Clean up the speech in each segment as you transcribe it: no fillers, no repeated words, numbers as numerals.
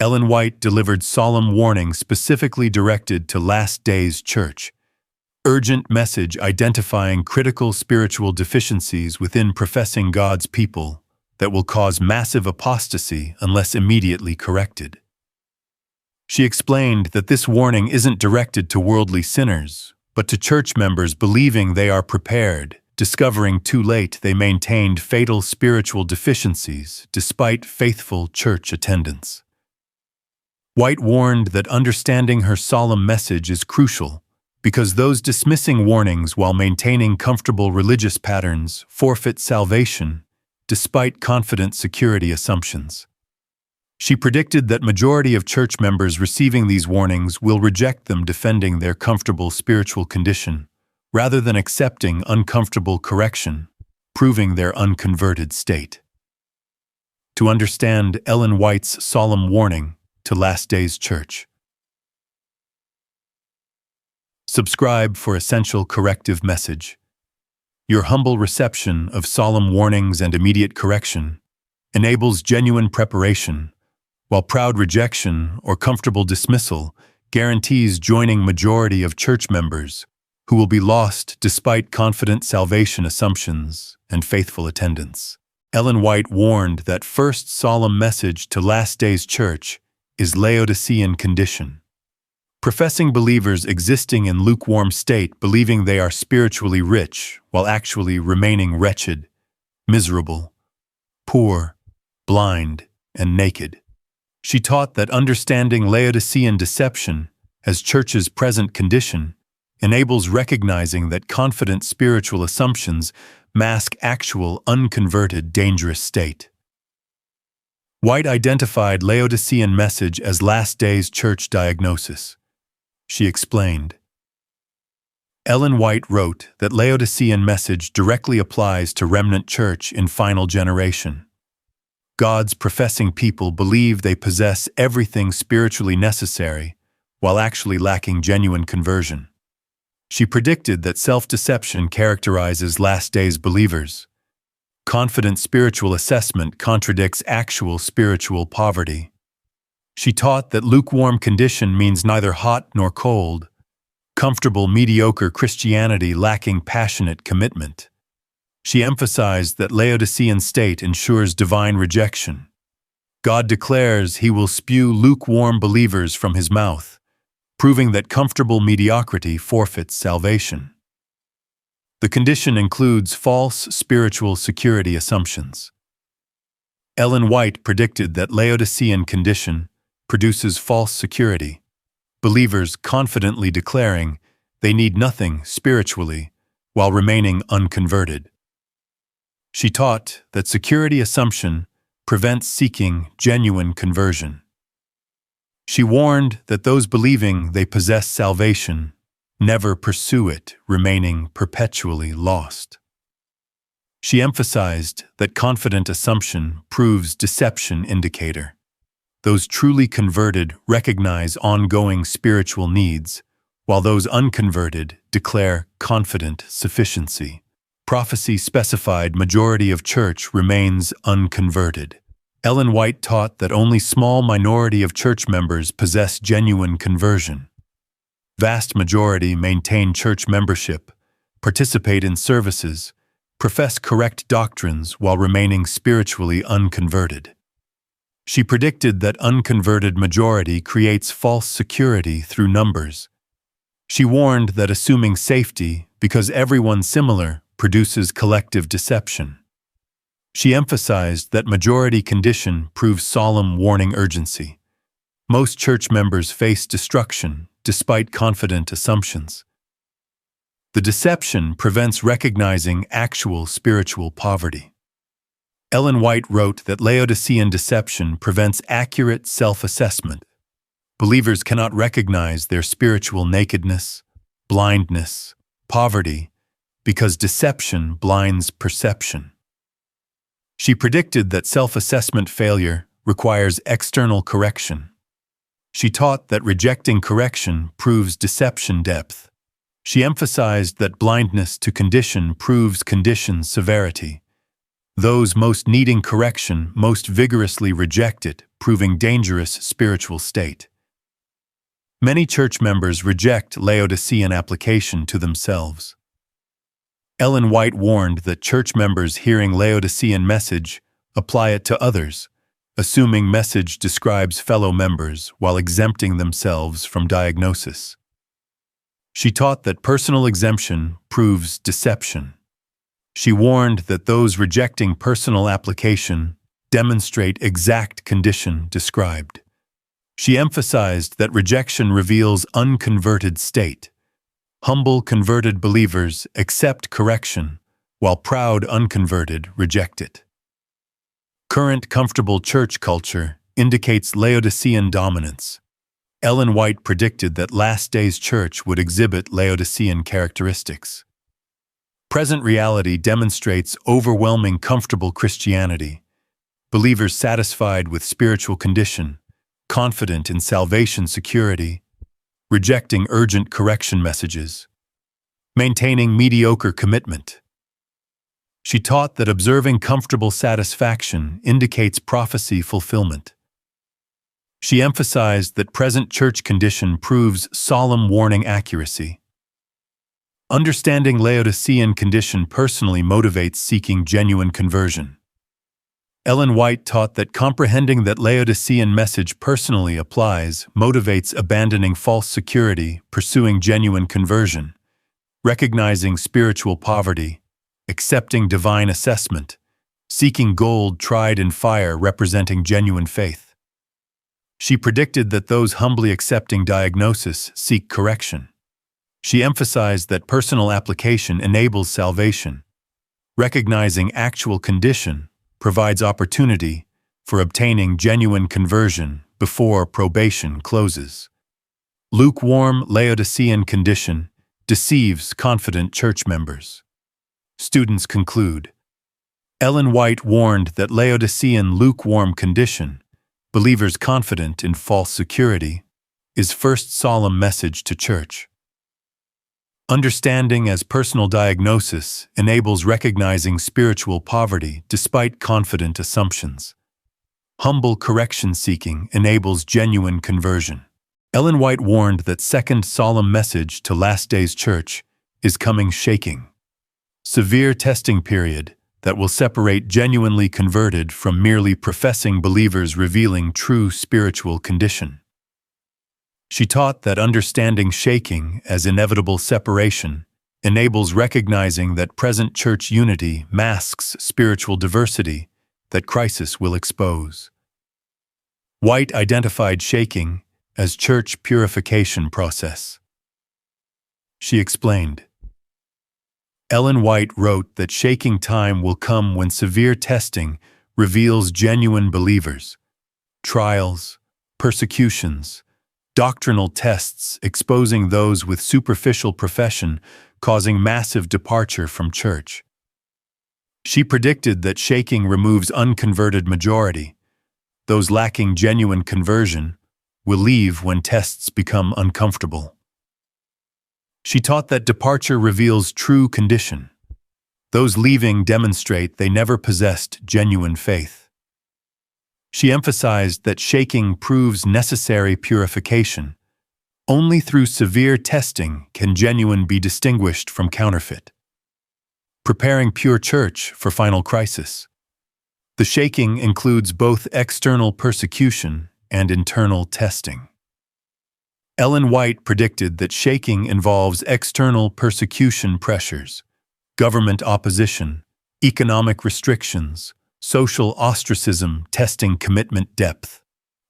Ellen White delivered solemn warning specifically directed to Last Days Church. Urgent message identifying critical spiritual deficiencies within professing God's people that will cause massive apostasy unless immediately corrected. She explained that this warning isn't directed to worldly sinners, but to church members believing they are prepared, discovering too late they maintained fatal spiritual deficiencies despite faithful church attendance. White warned that understanding her solemn message is crucial because those dismissing warnings while maintaining comfortable religious patterns forfeit salvation despite confident security assumptions. She predicted that majority of church members receiving these warnings will reject them, defending their comfortable spiritual condition rather than accepting uncomfortable correction, proving their unconverted state. To understand Ellen White's solemn warning to Last Days Church, subscribe for essential corrective message. Your humble reception of solemn warnings and immediate correction enables genuine preparation, while proud rejection or comfortable dismissal guarantees joining majority of church members who will be lost despite confident salvation assumptions and faithful attendance. Ellen White warned that first solemn message to Last Days Church is Laodicean condition. Professing believers existing in lukewarm state, believing they are spiritually rich while actually remaining wretched, miserable, poor, blind, and naked. She taught that understanding Laodicean deception as church's present condition enables recognizing that confident spiritual assumptions mask actual unconverted dangerous state. White identified Laodicean message as Last Days Church diagnosis. She explained, Ellen White wrote that Laodicean message directly applies to remnant church in final generation. God's professing people believe they possess everything spiritually necessary while actually lacking genuine conversion. She predicted that self-deception characterizes Last Days believers. Confident spiritual assessment contradicts actual spiritual poverty. She taught that lukewarm condition means neither hot nor cold, comfortable mediocre Christianity lacking passionate commitment. She emphasized that Laodicean state ensures divine rejection. God declares he will spew lukewarm believers from his mouth, proving that comfortable mediocrity forfeits salvation. The condition includes false spiritual security assumptions. Ellen White predicted that Laodicean condition produces false security, believers confidently declaring they need nothing spiritually while remaining unconverted. She taught that security assumption prevents seeking genuine conversion. She warned that those believing they possess salvation never pursue it, remaining perpetually lost. She emphasized that confident assumption proves deception indicator. Those truly converted recognize ongoing spiritual needs, while those unconverted declare confident sufficiency. Prophecy specified majority of church remains unconverted. Ellen White taught that only small minority of church members possess genuine conversion. Vast majority maintain church membership, participate in services, profess correct doctrines while remaining spiritually unconverted. She predicted that unconverted majority creates false security through numbers. She warned that assuming safety because everyone's similar produces collective deception. She emphasized that majority condition proves solemn warning urgency. Most church members face destruction despite confident assumptions. The deception prevents recognizing actual spiritual poverty. Ellen White wrote that Laodicean deception prevents accurate self-assessment. Believers cannot recognize their spiritual nakedness, blindness, poverty, because deception blinds perception. She predicted that self-assessment failure requires external correction. She taught that rejecting correction proves deception depth. She emphasized that blindness to condition proves condition severity. Those most needing correction most vigorously reject it proving dangerous spiritual state. Many church members reject Laodicean application to themselves. Ellen White warned that church members hearing Laodicean message apply it to others, assuming message describes fellow members while exempting themselves from diagnosis. She taught that personal exemption proves deception. She warned that those rejecting personal application demonstrate exact condition described. She emphasized that rejection reveals unconverted state. Humble converted believers accept correction, while proud unconverted reject it. Current comfortable church culture indicates Laodicean dominance. Ellen White predicted that last days church would exhibit Laodicean characteristics. Present reality demonstrates overwhelming comfortable Christianity. Believers satisfied with spiritual condition, confident in salvation security, rejecting urgent correction messages, maintaining mediocre commitment. She taught that observing comfortable satisfaction indicates prophecy fulfillment. She emphasized that present church condition proves solemn warning accuracy. Understanding Laodicean condition personally motivates seeking genuine conversion. Ellen White taught that comprehending that Laodicean message personally applies motivates abandoning false security, pursuing genuine conversion, recognizing spiritual poverty, accepting divine assessment, seeking gold tried in fire representing genuine faith. She predicted that those humbly accepting diagnosis seek correction. She emphasized that personal application enables salvation. Recognizing actual condition provides opportunity for obtaining genuine conversion before probation closes. Lukewarm Laodicean condition deceives confident church members. Students conclude, Ellen White warned that Laodicean lukewarm condition, believers confident in false security, is first solemn message to church. Understanding as personal diagnosis enables recognizing spiritual poverty despite confident assumptions. Humble correction seeking enables genuine conversion. Ellen White warned that second solemn message to last days church is coming shaking. Severe testing period that will separate genuinely converted from merely professing believers revealing true spiritual condition. She taught that understanding shaking as inevitable separation enables recognizing that present church unity masks spiritual diversity that crisis will expose. White identified shaking as church purification process. She explained, Ellen White wrote that shaking time will come when severe testing reveals genuine believers. Trials, persecutions, doctrinal tests exposing those with superficial profession, causing massive departure from church. She predicted that shaking removes unconverted majority. Those lacking genuine conversion will leave when tests become uncomfortable. She taught that departure reveals true condition. Those leaving demonstrate they never possessed genuine faith. She emphasized that shaking proves necessary purification. Only through severe testing can genuine be distinguished from counterfeit. Preparing pure church for final crisis. The shaking includes both external persecution and internal testing. Ellen White predicted that shaking involves external persecution pressures, government opposition, economic restrictions, social ostracism testing commitment depth.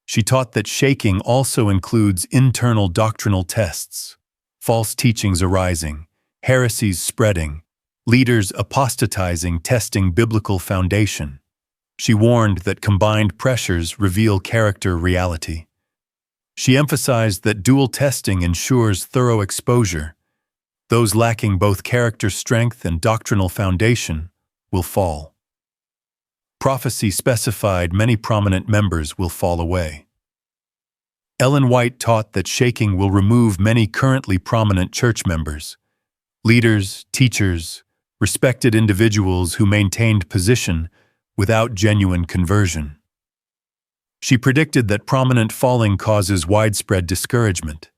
She taught that shaking also includes internal doctrinal tests, false teachings arising, heresies spreading, leaders apostatizing testing biblical foundation. She warned that combined pressures reveal character reality. She emphasized that dual testing ensures thorough exposure. Those lacking both character strength and doctrinal foundation will fall. Prophecy specified many prominent members will fall away. Ellen White taught that shaking will remove many currently prominent church members, leaders, teachers, respected individuals who maintained position without genuine conversion. She predicted that prominent falling causes widespread discouragement.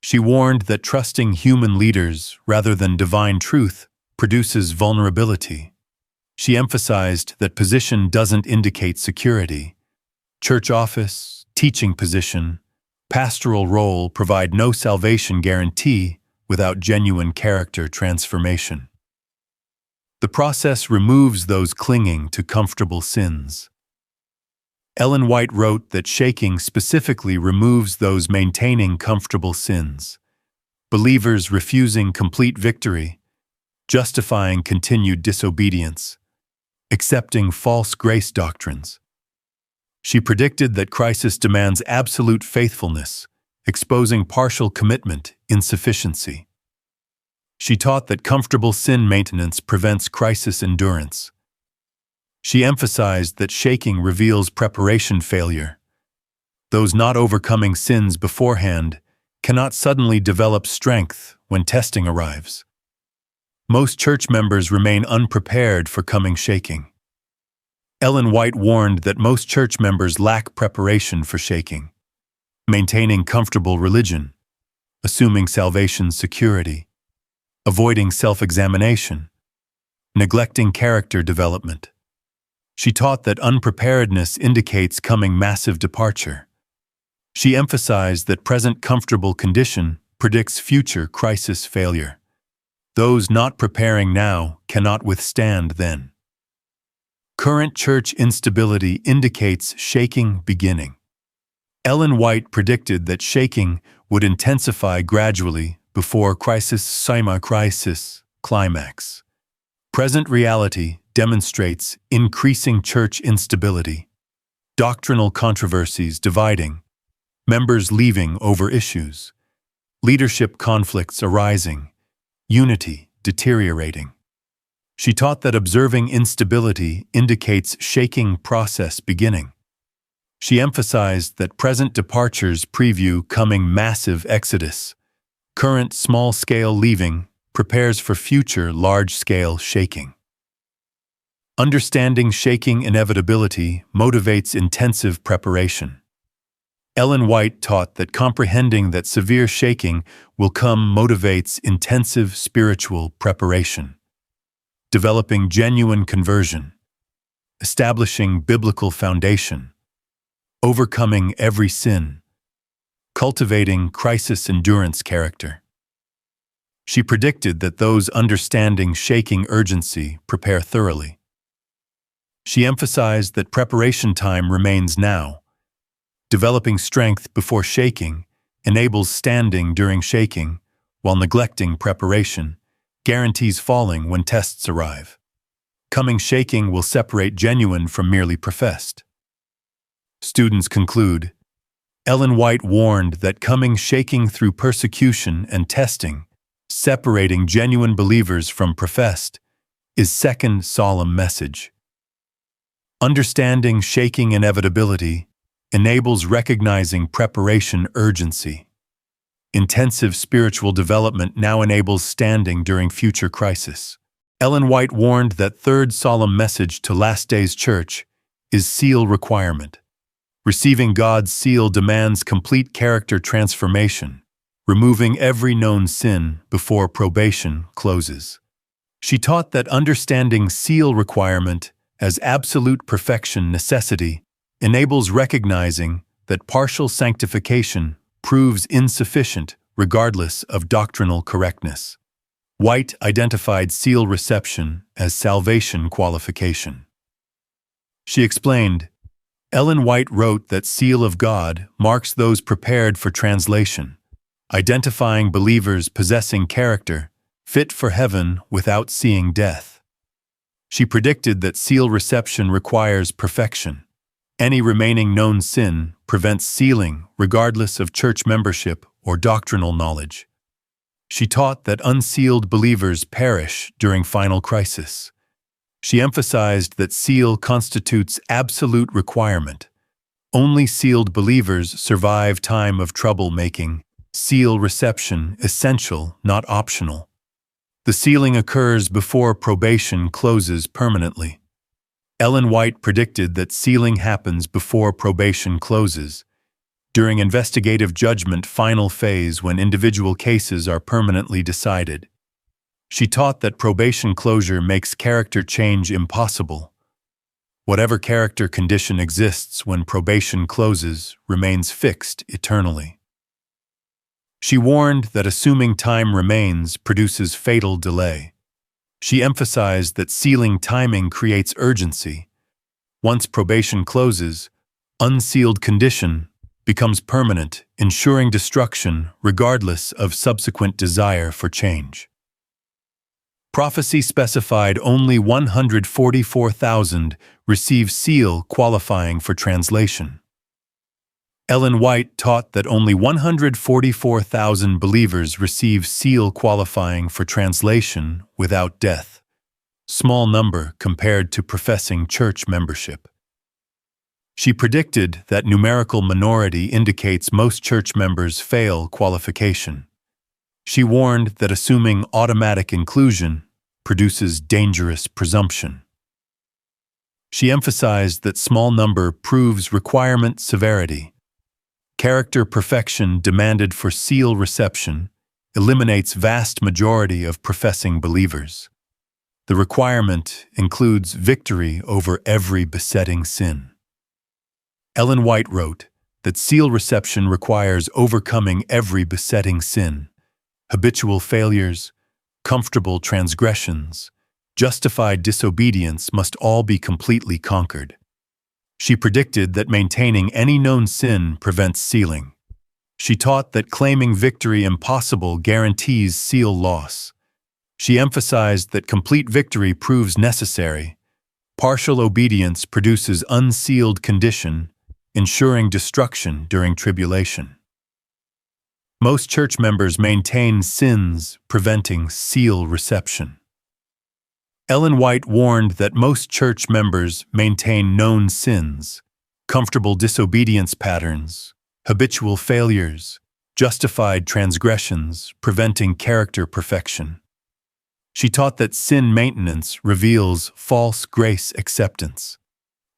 She warned that trusting human leaders rather than divine truth produces vulnerability. She emphasized that position doesn't indicate security. Church office, teaching position, pastoral role provide no salvation guarantee without genuine character transformation. The process removes those clinging to comfortable sins. Ellen White wrote that shaking specifically removes those maintaining comfortable sins, believers refusing complete victory, justifying continued disobedience, accepting false grace doctrines. She predicted that crisis demands absolute faithfulness, exposing partial commitment, insufficiency. She taught that comfortable sin maintenance prevents crisis endurance. She emphasized that shaking reveals preparation failure. Those not overcoming sins beforehand cannot suddenly develop strength when testing arrives. Most church members remain unprepared for coming shaking. Ellen White warned that most church members lack preparation for shaking, maintaining comfortable religion, assuming salvation's security, avoiding self-examination, neglecting character development. She taught that unpreparedness indicates coming massive departure. She emphasized that present comfortable condition predicts future crisis failure. Those not preparing now cannot withstand then. Current church instability indicates shaking beginning. Ellen White predicted that shaking would intensify gradually before crisis climax. Present reality demonstrates increasing church instability, doctrinal controversies dividing, members leaving over issues, leadership conflicts arising, unity deteriorating. She taught that observing instability indicates shaking process beginning. She emphasized that present departures preview coming massive exodus. Current small-scale leaving prepares for future large-scale shaking. Understanding shaking inevitability motivates intensive preparation. Ellen White taught that comprehending that severe shaking will come motivates intensive spiritual preparation. Developing genuine conversion, establishing biblical foundation, overcoming every sin, cultivating crisis endurance character. She predicted that those understanding shaking urgency prepare thoroughly. She emphasized that preparation time remains now. Developing strength before shaking enables standing during shaking, while neglecting preparation guarantees falling when tests arrive. Coming shaking will separate genuine from merely professed. Students conclude, Ellen White warned that coming shaking through persecution and testing, separating genuine believers from professed, is second solemn message. Understanding shaking inevitability enables recognizing preparation urgency. Intensive spiritual development now enables standing during future crisis. Ellen White warned that third solemn message to Last Days Church is seal requirement. Receiving God's seal demands complete character transformation, removing every known sin before probation closes. She taught that understanding seal requirement as absolute perfection necessity enables recognizing that partial sanctification proves insufficient regardless of doctrinal correctness. White identified seal reception as salvation qualification. She explained, Ellen White wrote that seal of God marks those prepared for translation, identifying believers possessing character, fit for heaven without seeing death. She predicted that seal reception requires perfection. Any remaining known sin prevents sealing regardless of church membership or doctrinal knowledge. She taught that unsealed believers perish during final crisis. She emphasized that seal constitutes absolute requirement. Only sealed believers survive time of trouble-making. Seal reception essential, not optional. The sealing occurs before probation closes permanently. Ellen White predicted that sealing happens before probation closes, during investigative judgment final phase when individual cases are permanently decided. She taught that probation closure makes character change impossible. Whatever character condition exists when probation closes remains fixed eternally. She warned that assuming time remains produces fatal delay. She emphasized that sealing timing creates urgency. Once probation closes, unsealed condition becomes permanent, ensuring destruction regardless of subsequent desire for change. Prophecy specified only 144,000 receive seal qualifying for translation. Ellen White taught that only 144,000 believers receive seal qualifying for translation without death, small number compared to professing church membership. She predicted that numerical minority indicates most church members fail qualification. She warned that assuming automatic inclusion produces dangerous presumption. She emphasized that small number proves requirement severity. Character perfection demanded for seal reception eliminates vast majority of professing believers. The requirement includes victory over every besetting sin. Ellen White wrote that seal reception requires overcoming every besetting sin, habitual failures, comfortable transgressions, justified disobedience must all be completely conquered. She predicted that maintaining any known sin prevents sealing. She taught that claiming victory impossible guarantees seal loss. She emphasized that complete victory proves necessary. Partial obedience produces unsealed condition, ensuring destruction during tribulation. Most church members maintain sins, preventing seal reception. Ellen White warned that most church members maintain known sins, comfortable disobedience patterns, habitual failures, justified transgressions, preventing character perfection. She taught that sin maintenance reveals false grace acceptance.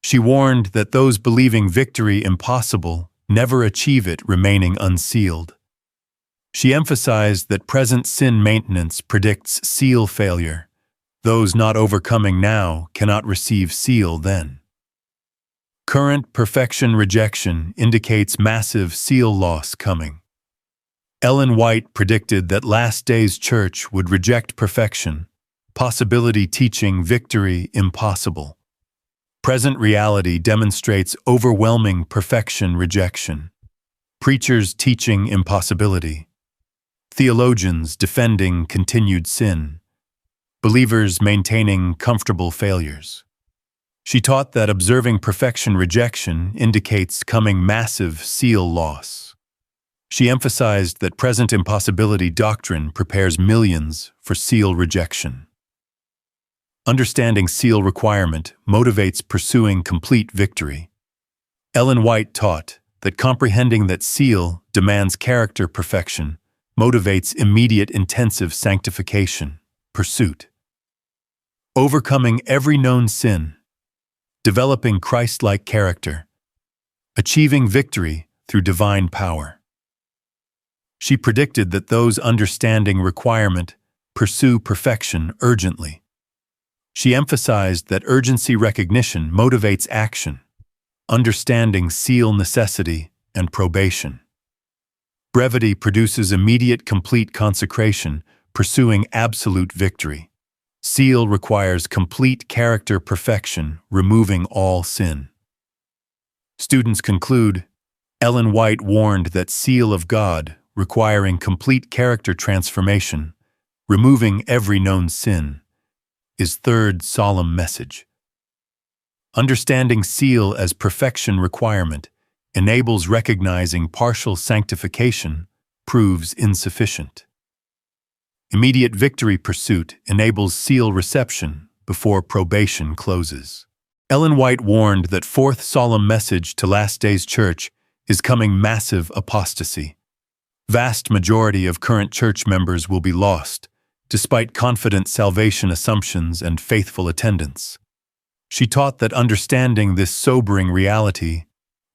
She warned that those believing victory impossible never achieve it remaining unsealed. She emphasized that present sin maintenance predicts seal failure. Those not overcoming now cannot receive seal then. Current perfection rejection indicates massive seal loss coming. Ellen White predicted that last days church would reject perfection, possibility teaching victory impossible. Present reality demonstrates overwhelming perfection rejection. Preachers teaching impossibility. Theologians defending continued sin. Believers maintaining comfortable failures. She taught that observing perfection rejection indicates coming massive seal loss. She emphasized that present impossibility doctrine prepares millions for seal rejection. Understanding seal requirement motivates pursuing complete victory. Ellen White taught that comprehending that seal demands character perfection motivates immediate intensive sanctification, pursuit. Overcoming every known sin, developing Christ-like character, achieving victory through divine power. She predicted that those understanding requirement pursue perfection urgently. She emphasized that urgency recognition motivates action, understanding seal necessity and probation. Brevity produces immediate complete consecration, pursuing absolute victory. Seal requires complete character perfection, removing all sin. Students conclude, Ellen White warned that seal of God, requiring complete character transformation, removing every known sin, is third solemn message. Understanding seal as perfection requirement enables recognizing partial sanctification proves insufficient. Immediate victory pursuit enables seal reception before probation closes. Ellen White warned that fourth solemn message to Last Days Church is coming massive apostasy. Vast majority of current church members will be lost, despite confident salvation assumptions and faithful attendance. She taught that understanding this sobering reality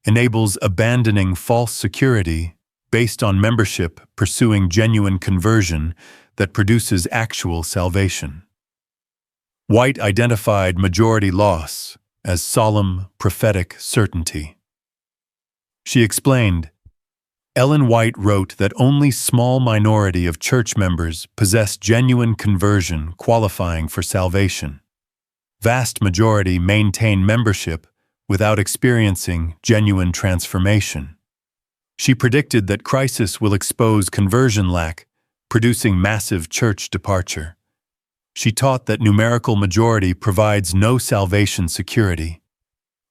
enables abandoning false security based on membership pursuing genuine conversion that produces actual salvation. White identified majority loss as solemn prophetic certainty. She explained, Ellen White wrote that only small minority of church members possess genuine conversion qualifying for salvation. Vast majority maintain membership without experiencing genuine transformation. She predicted that crisis will expose conversion lack, producing massive church departure. She taught that numerical majority provides no salvation security.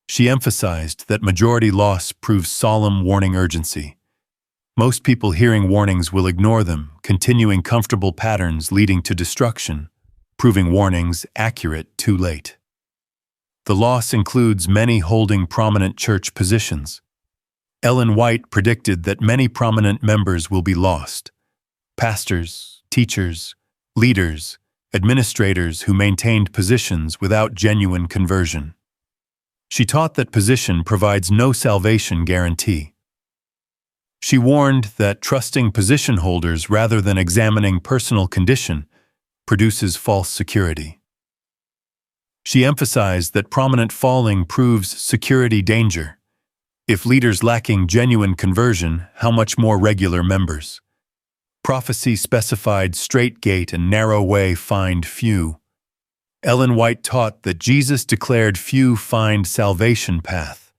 She emphasized that majority loss proves solemn warning urgency. Most people hearing warnings will ignore them, continuing comfortable patterns leading to destruction, proving warnings accurate too late. The loss includes many holding prominent church positions. Ellen White predicted that many prominent members will be lost. Pastors, teachers, leaders, administrators who maintained positions without genuine conversion. She taught that position provides no salvation guarantee. She warned that trusting position holders rather than examining personal condition produces false security. She emphasized that prominent falling proves security danger. If leaders lacking genuine conversion, how much more regular members? Prophecy specified straight gate and narrow way find few. Ellen White taught that Jesus declared few find salvation path.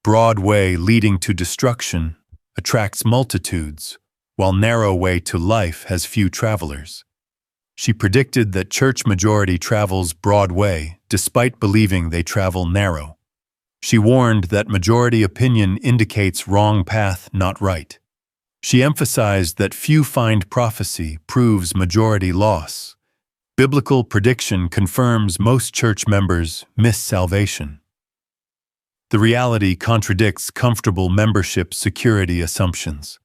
Broad way leading to destruction attracts multitudes, while narrow way to life has few travelers. She predicted that church majority travels broad way, despite believing they travel narrow. She warned that majority opinion indicates wrong path, not right. She emphasized that few find prophecy proves majority loss. Biblical prediction confirms most church members miss salvation. The reality contradicts comfortable membership security assumptions.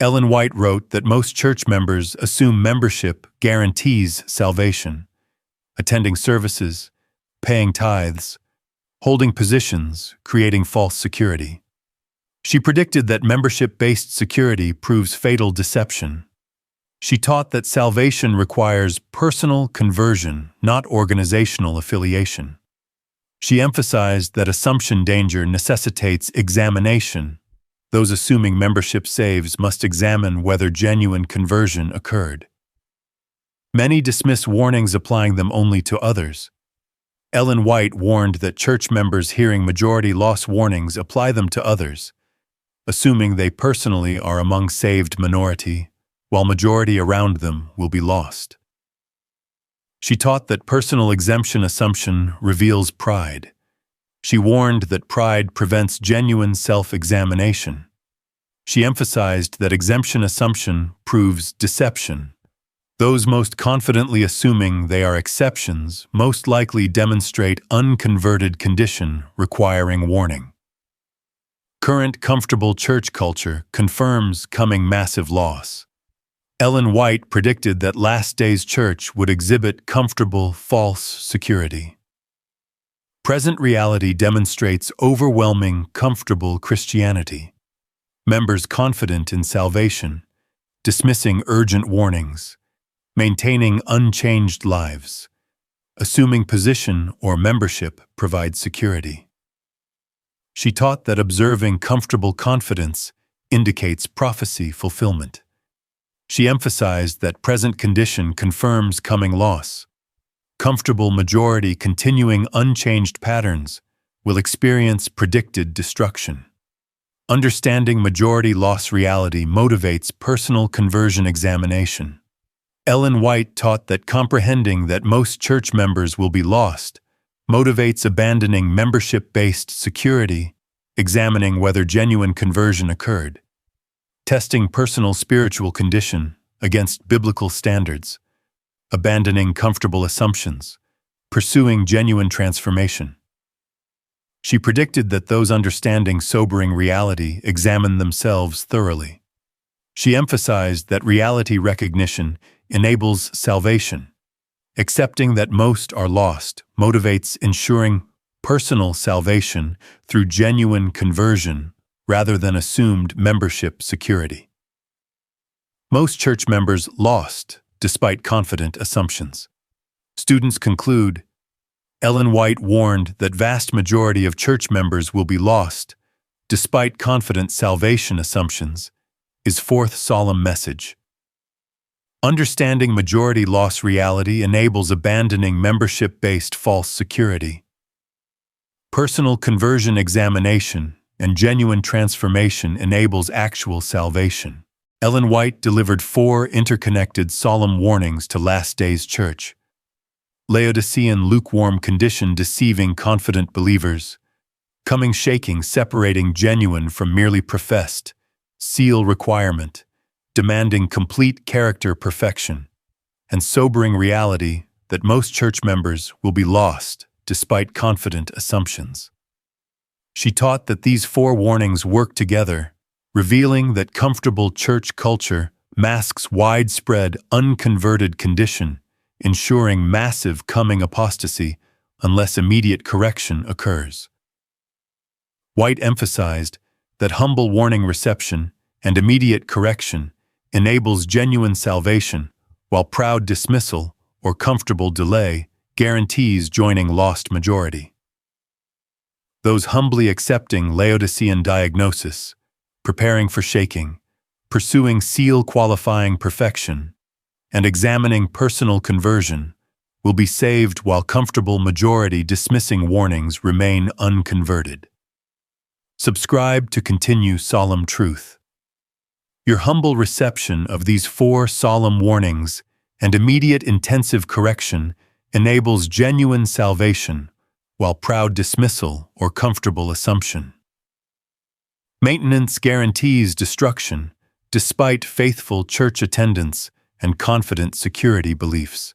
Ellen White wrote that most church members assume membership guarantees salvation. Attending services, paying tithes, holding positions, creating false security. She predicted that membership-based security proves fatal deception. She taught that salvation requires personal conversion, not organizational affiliation. She emphasized that assumption danger necessitates examination. Those assuming membership saves must examine whether genuine conversion occurred. Many dismiss warnings applying them only to others. Ellen White warned that church members hearing majority loss warnings apply them to others, assuming they personally are among saved minority, while majority around them will be lost. She taught that personal exemption assumption reveals pride. She warned that pride prevents genuine self-examination. She emphasized that exemption assumption proves deception. Those most confidently assuming they are exceptions most likely demonstrate unconverted condition requiring warning. Current comfortable church culture confirms coming massive loss. Ellen White predicted that last days church would exhibit comfortable false security. Present reality demonstrates overwhelming comfortable Christianity. Members confident in salvation, dismissing urgent warnings, maintaining unchanged lives, assuming position or membership provides security. She taught that observing comfortable confidence indicates prophecy fulfillment. She emphasized that present condition confirms coming loss. Comfortable majority continuing unchanged patterns will experience predicted destruction. Understanding majority loss reality motivates personal conversion examination. Ellen White taught that comprehending that most church members will be lost motivates abandoning membership-based security, examining whether genuine conversion occurred, testing personal spiritual condition against biblical standards, abandoning comfortable assumptions, pursuing genuine transformation. She predicted that those understanding sobering reality examine themselves thoroughly. She emphasized that reality recognition enables salvation. Accepting that most are lost motivates ensuring personal salvation through genuine conversion rather than assumed membership security. Most church members lost despite confident assumptions. Students conclude, Ellen White warned that vast majority of church members will be lost despite confident salvation assumptions, is fourth solemn message. Understanding majority loss reality enables abandoning membership-based false security. Personal conversion examination and genuine transformation enables actual salvation. Ellen White delivered 4 interconnected solemn warnings to Last Days Church. Laodicean lukewarm condition deceiving confident believers. Coming shaking separating genuine from merely professed. Seal requirement, demanding complete character perfection. And sobering reality that most church members will be lost despite confident assumptions. She taught that these 4 warnings work together, revealing that comfortable church culture masks widespread unconverted condition, ensuring massive coming apostasy unless immediate correction occurs. White emphasized that humble warning reception and immediate correction enables genuine salvation, while proud dismissal or comfortable delay guarantees joining lost majority. Those humbly accepting Laodicean diagnosis, preparing for shaking, pursuing seal-qualifying perfection, and examining personal conversion will be saved while comfortable majority dismissing warnings remain unconverted. Subscribe to continue solemn truth. Your humble reception of these 4 solemn warnings and immediate intensive correction enables genuine salvation, while proud dismissal or comfortable assumption. Maintenance guarantees destruction, despite faithful church attendance and confident security beliefs.